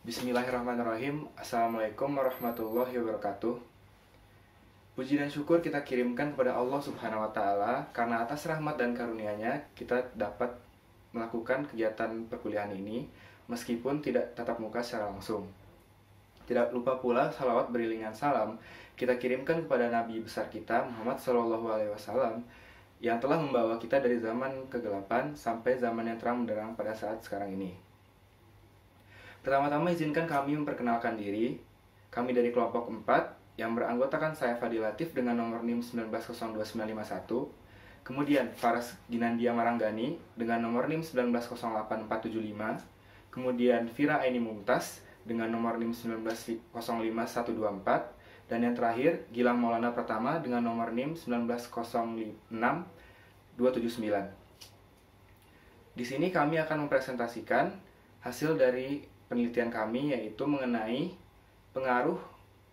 Bismillahirrahmanirrahim. Assalamualaikum warahmatullahi wabarakatuh. Puji dan syukur kita kirimkan kepada Allah Subhanahu wa Ta'ala, karena atas rahmat dan karunia-Nya kita dapat melakukan kegiatan perkuliahan ini meskipun tidak tatap muka secara langsung. Tidak lupa pula salawat beriringan salam kita kirimkan kepada Nabi besar kita Muhammad SAW yang telah membawa kita dari zaman kegelapan sampai zaman yang terang benderang pada saat sekarang ini. Pertama-tama izinkan kami memperkenalkan diri. Kami dari kelompok 4 yang beranggotakan saya Fadil Latif dengan nomor NIM 1902951. Kemudian Faras Ginandia Maranggani dengan nomor NIM 1908475. Kemudian Fira Aini Mumtaz dengan nomor NIM 1905124. Dan yang terakhir Gilang Maulana Pratama dengan nomor NIM 1906279. Di sini kami akan mempresentasikan hasil dari penelitian kami, yaitu mengenai pengaruh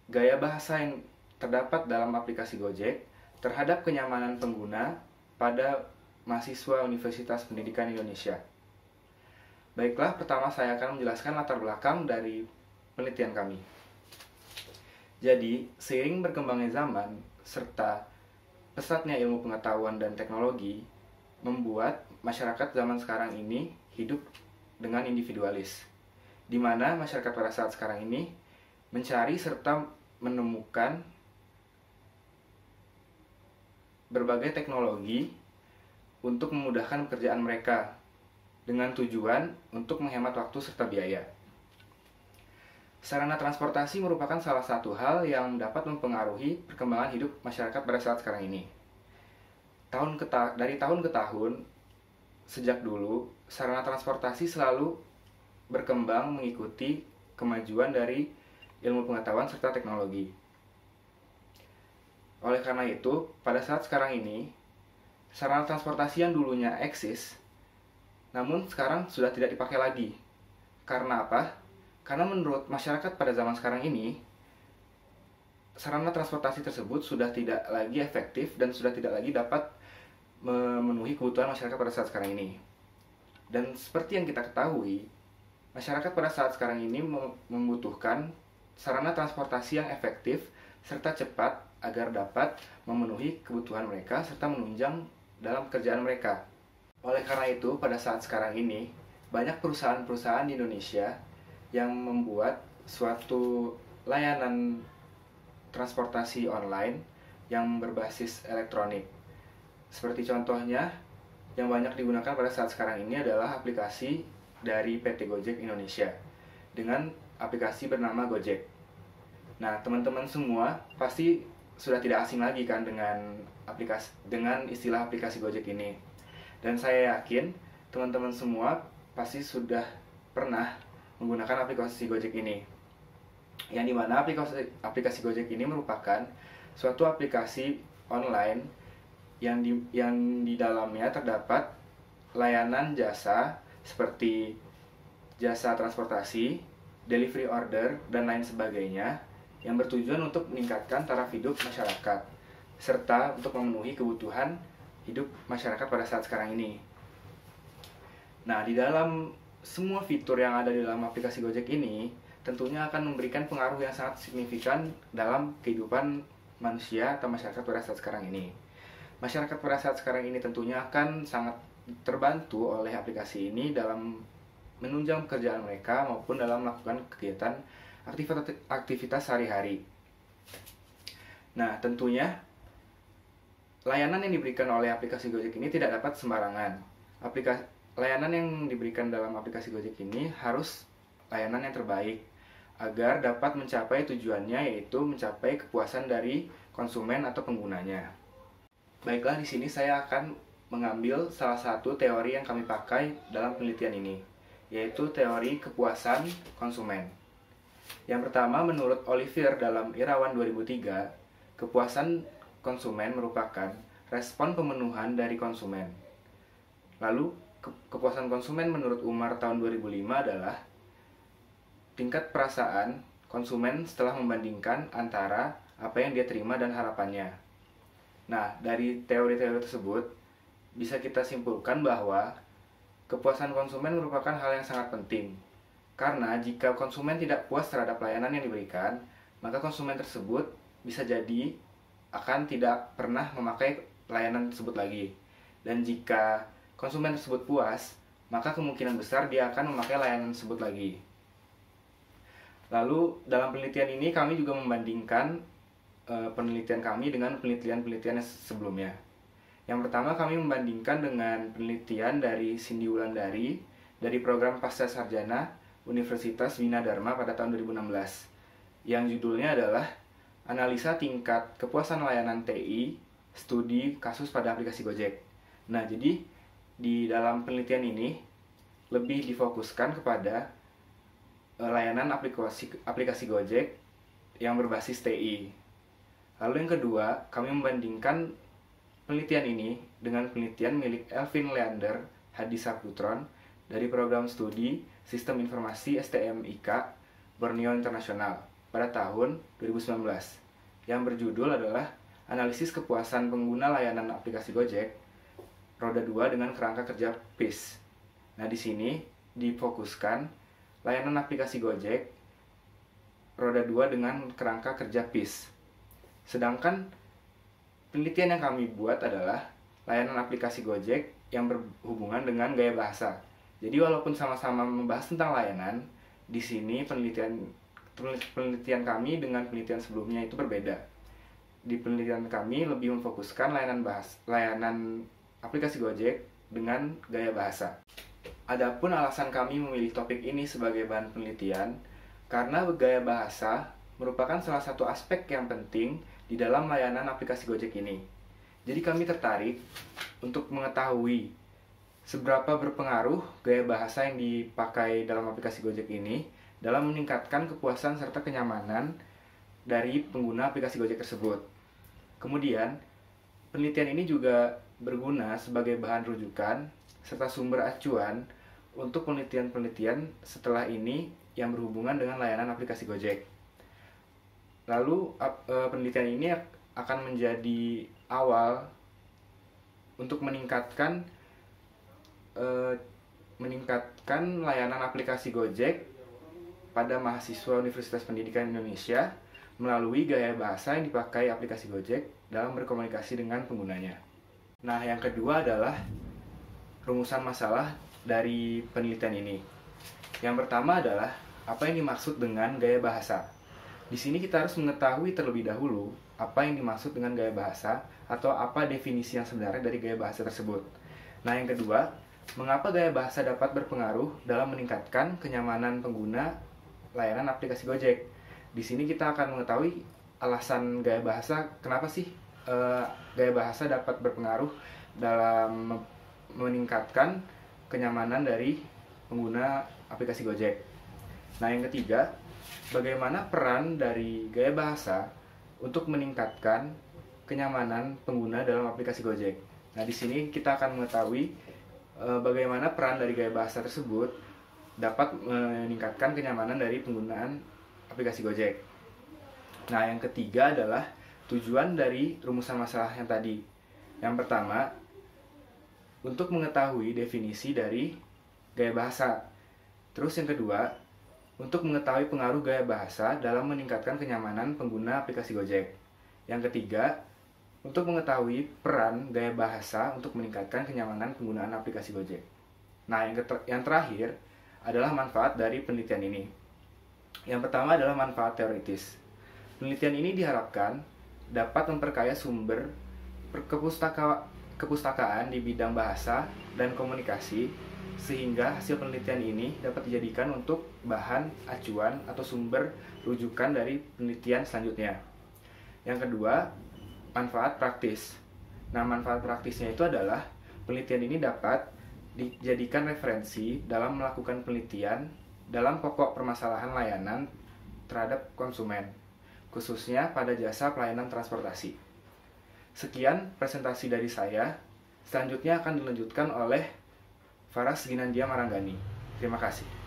gaya bahasa yang terdapat dalam aplikasi Gojek terhadap kenyamanan pengguna pada mahasiswa Universitas Pendidikan Indonesia. Baiklah, pertama saya akan menjelaskan latar belakang dari penelitian kami. Jadi, seiring berkembangnya zaman serta pesatnya ilmu pengetahuan dan teknologi membuat masyarakat zaman sekarang ini hidup dengan individualis, di mana masyarakat pada saat sekarang ini mencari serta menemukan berbagai teknologi untuk memudahkan pekerjaan mereka dengan tujuan untuk menghemat waktu serta biaya. Sarana transportasi merupakan salah satu hal yang dapat mempengaruhi perkembangan hidup masyarakat pada saat sekarang ini. Dari tahun ke tahun, sejak dulu, sarana transportasi selalu berkembang mengikuti kemajuan dari ilmu pengetahuan serta teknologi. Oleh karena itu, pada saat sekarang ini, sarana transportasi yang dulunya eksis, namun sekarang sudah tidak dipakai lagi. Karena apa? Karena menurut masyarakat pada zaman sekarang ini, sarana transportasi tersebut sudah tidak lagi efektif dan sudah tidak lagi dapat memenuhi kebutuhan masyarakat pada saat sekarang ini. Dan seperti yang kita ketahui, masyarakat pada saat sekarang ini membutuhkan sarana transportasi yang efektif serta cepat agar dapat memenuhi kebutuhan mereka serta menunjang dalam pekerjaan mereka. Oleh karena itu, pada saat sekarang ini, banyak perusahaan-perusahaan di Indonesia yang membuat suatu layanan transportasi online yang berbasis elektronik. Seperti contohnya, yang banyak digunakan pada saat sekarang ini adalah aplikasi dari PT Gojek Indonesia dengan aplikasi bernama Gojek. Nah, teman-teman semua pasti sudah tidak asing lagi kan dengan istilah aplikasi Gojek ini. Dan saya yakin teman-teman semua pasti sudah pernah menggunakan aplikasi Gojek ini. Yang dimana aplikasi Gojek ini merupakan suatu aplikasi online yang di dalamnya terdapat layanan jasa seperti jasa transportasi, delivery order, dan lain sebagainya yang bertujuan untuk meningkatkan taraf hidup masyarakat serta untuk memenuhi kebutuhan hidup masyarakat pada saat sekarang ini. Nah, di dalam semua fitur yang ada di dalam aplikasi Gojek ini tentunya akan memberikan pengaruh yang sangat signifikan dalam kehidupan manusia atau masyarakat pada saat sekarang ini. Masyarakat pada saat sekarang ini tentunya akan sangat terbantu oleh aplikasi ini dalam menunjang pekerjaan mereka maupun dalam melakukan kegiatan aktivitas sehari-hari. Nah, tentunya layanan yang diberikan oleh aplikasi Gojek ini tidak dapat sembarangan. Layanan yang diberikan dalam aplikasi Gojek ini harus layanan yang terbaik agar dapat mencapai tujuannya, yaitu mencapai kepuasan dari konsumen atau penggunanya. Baiklah, di sini saya akan mengambil salah satu teori yang kami pakai dalam penelitian ini, yaitu teori kepuasan konsumen. Yang pertama, menurut Olivier dalam Irawan 2003, kepuasan konsumen merupakan respon pemenuhan dari konsumen. Lalu, kepuasan konsumen menurut Umar tahun 2005 adalah tingkat perasaan konsumen setelah membandingkan antara apa yang dia terima dan harapannya. Nah, dari teori-teori tersebut, bisa kita simpulkan bahwa kepuasan konsumen merupakan hal yang sangat penting Karena jika konsumen tidak puas terhadap layanan yang diberikan, maka konsumen tersebut bisa jadi akan tidak pernah memakai layanan tersebut lagi. Dan jika konsumen tersebut puas, maka kemungkinan besar dia akan memakai layanan tersebut lagi. Lalu dalam penelitian ini kami juga membandingkan penelitian kami dengan penelitian-penelitian sebelumnya. Yang pertama kami membandingkan dengan penelitian dari Cindy Wulandari dari program Pasca Sarjana Universitas Bina Dharma pada tahun 2016 yang judulnya adalah Analisa Tingkat Kepuasan Layanan TI Studi Kasus pada Aplikasi Gojek. Nah, jadi di dalam penelitian ini lebih difokuskan kepada layanan aplikasi Gojek yang berbasis TI. Lalu yang kedua, kami membandingkan penelitian ini dengan penelitian milik Elvin Leander Hadi Saputron dari program studi Sistem Informasi STMIK Borneo Internasional pada tahun 2019 yang berjudul adalah Analisis Kepuasan Pengguna Layanan Aplikasi Gojek Roda 2 dengan Kerangka Kerja PIS. Nah, di sini difokuskan layanan aplikasi Gojek Roda 2 dengan kerangka kerja PIS. Sedangkan penelitian yang kami buat adalah layanan aplikasi Gojek yang berhubungan dengan gaya bahasa. Jadi walaupun sama-sama membahas tentang layanan, di sini penelitian kami dengan penelitian sebelumnya itu berbeda. Di penelitian kami lebih memfokuskan layanan aplikasi Gojek dengan gaya bahasa. Adapun alasan kami memilih topik ini sebagai bahan penelitian karena gaya bahasa merupakan salah satu aspek yang penting di dalam layanan aplikasi Gojek ini. Jadi kami tertarik untuk mengetahui seberapa berpengaruh gaya bahasa yang dipakai dalam aplikasi Gojek ini dalam meningkatkan kepuasan serta kenyamanan dari pengguna aplikasi Gojek tersebut. Kemudian, penelitian ini juga berguna sebagai bahan rujukan serta sumber acuan untuk penelitian-penelitian setelah ini yang berhubungan dengan layanan aplikasi Gojek. Lalu, penelitian ini akan menjadi awal untuk meningkatkan layanan aplikasi Gojek pada mahasiswa Universitas Pendidikan Indonesia melalui gaya bahasa yang dipakai aplikasi Gojek dalam berkomunikasi dengan penggunanya. Nah, yang kedua adalah rumusan masalah dari penelitian ini. Yang pertama adalah apa yang dimaksud dengan gaya bahasa. Di sini kita harus mengetahui terlebih dahulu apa yang dimaksud dengan gaya bahasa atau apa definisi yang sebenarnya dari gaya bahasa tersebut. Nah, yang kedua, mengapa gaya bahasa dapat berpengaruh dalam meningkatkan kenyamanan pengguna layanan aplikasi Gojek. Di sini kita akan mengetahui alasan gaya bahasa, kenapa sih gaya bahasa dapat berpengaruh dalam meningkatkan kenyamanan dari pengguna aplikasi Gojek. Nah, yang ketiga, bagaimana peran dari gaya bahasa untuk meningkatkan kenyamanan pengguna dalam aplikasi Gojek. Nah, di sini kita akan mengetahui bagaimana peran dari gaya bahasa tersebut dapat meningkatkan kenyamanan dari penggunaan aplikasi Gojek. Nah, yang ketiga adalah tujuan dari rumusan masalah yang tadi. Yang pertama, untuk mengetahui definisi dari gaya bahasa. Terus yang kedua, untuk mengetahui pengaruh gaya bahasa dalam meningkatkan kenyamanan pengguna aplikasi Gojek. Yang ketiga, untuk mengetahui peran gaya bahasa untuk meningkatkan kenyamanan penggunaan aplikasi Gojek. Nah, yang terakhir adalah manfaat dari penelitian ini. Yang pertama adalah manfaat teoritis. Penelitian ini diharapkan dapat memperkaya sumber kepustakaan di bidang bahasa dan komunikasi, sehingga hasil penelitian ini dapat dijadikan untuk bahan acuan atau sumber rujukan dari penelitian selanjutnya. Yang kedua, manfaat praktis. Nah, manfaat praktisnya itu adalah penelitian ini dapat dijadikan referensi dalam melakukan penelitian dalam pokok permasalahan layanan terhadap konsumen, khususnya pada jasa pelayanan transportasi. Sekian presentasi dari saya. Selanjutnya akan dilanjutkan oleh Faras Ginandia Maranggani. Terima kasih.